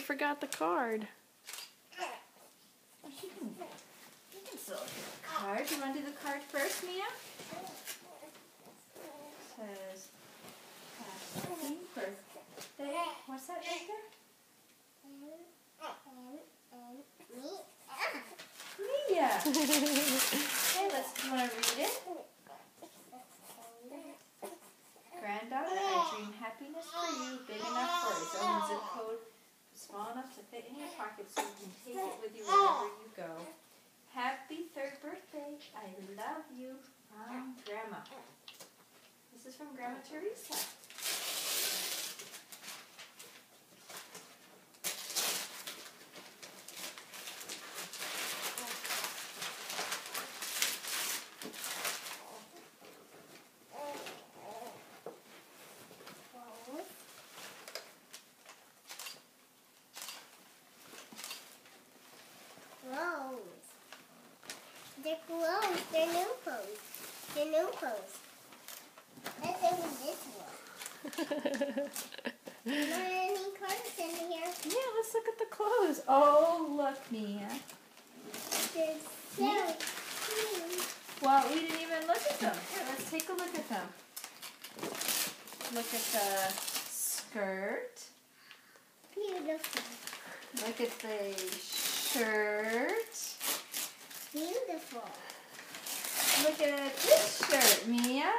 forgot the card. You can still look at the card. You want to do the card first, Mia? It says, happy birthday. What's that right there? Mia. Okay, you want to read it? Granddaughter, I dream happiness for you, big enough for its own zip code, small enough to fit in your pocket so you can take it with you wherever you go. Happy 3rd birthday. I love you. Grandma. This is from Grandma Teresa. They're clothes. They're new clothes. They're new clothes. Let's open this one. Are there any cards in here? Yeah, let's look at the clothes. Oh, look, Mia. They're so cute. Well, we didn't even look at them. Here, let's take a look at them. Look at the skirt. Beautiful. Look at the shirt. Beautiful. Look at this shirt, Mia.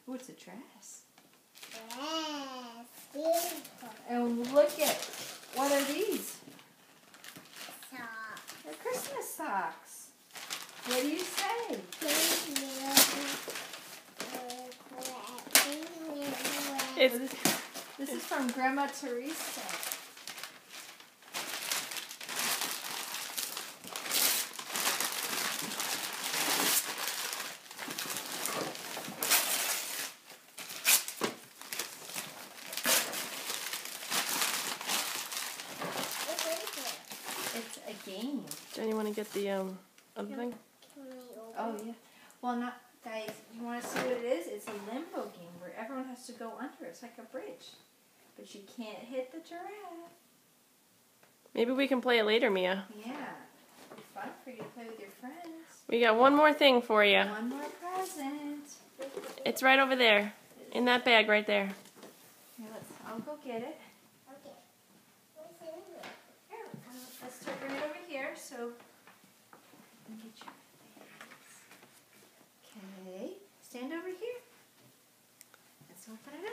Oh, it's a dress. Yes, beautiful. And look at, what are these? Socks. They're Christmas socks. What do you say? This is from Grandma Teresa. It's a game. Jen, you want to get the other thing? Oh, yeah. Well, not, guys, you want to see what it is? It's a limbo game where everyone has to go under. It's like a bridge. But you can't hit the giraffe. Maybe we can play it later, Mia. Yeah. It'll be fun for you to play with your friends. We got one more thing for you. One more present. It's right over there. In that bag right there. Here, I'll go get it. Okay. What's in here? Here, let's bring it over here so you can get your things. Okay. Stand over here. Let's open it up.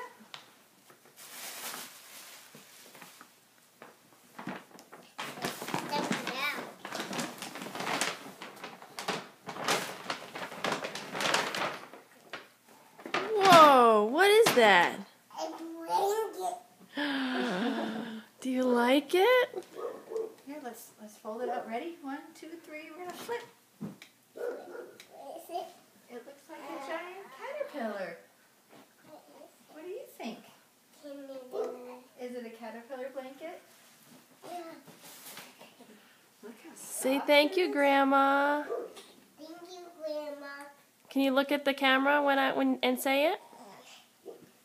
Whoa, what is that? A blanket. Do you like it? Here, let's fold it up. Ready? 1, 2, 3. We're gonna flip. What is it? It looks like a giant caterpillar. What do you think? Is it a caterpillar blanket? Yeah. Look how Say soft thank it you, is. Grandma. Thank you, Grandma. Can you look at the camera and say it?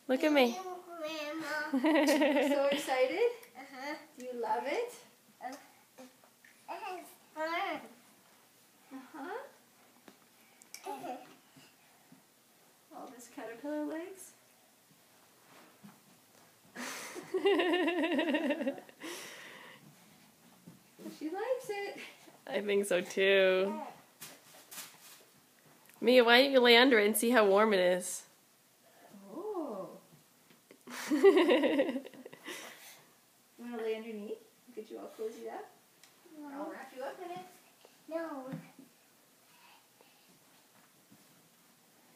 Look at me. Thank you, Grandma. So excited? Uh-huh. Do you love it? It's fun. Uh-huh. All this caterpillar legs. She likes it. I think so too. Mia, why don't you lay under it and see how warm it is? Oh. You want to lay underneath? Get you all cozy up? I'll wrap you up in it. No.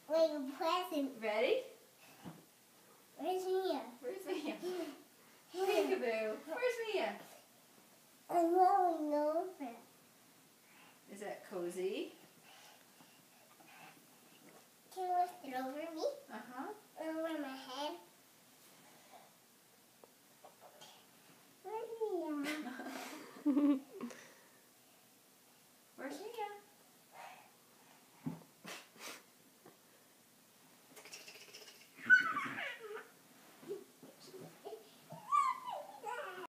Like a present. Ready? Where's Mia? Where's Mia? Peekaboo. Where's Mia? I'm rolling over. Is that cozy?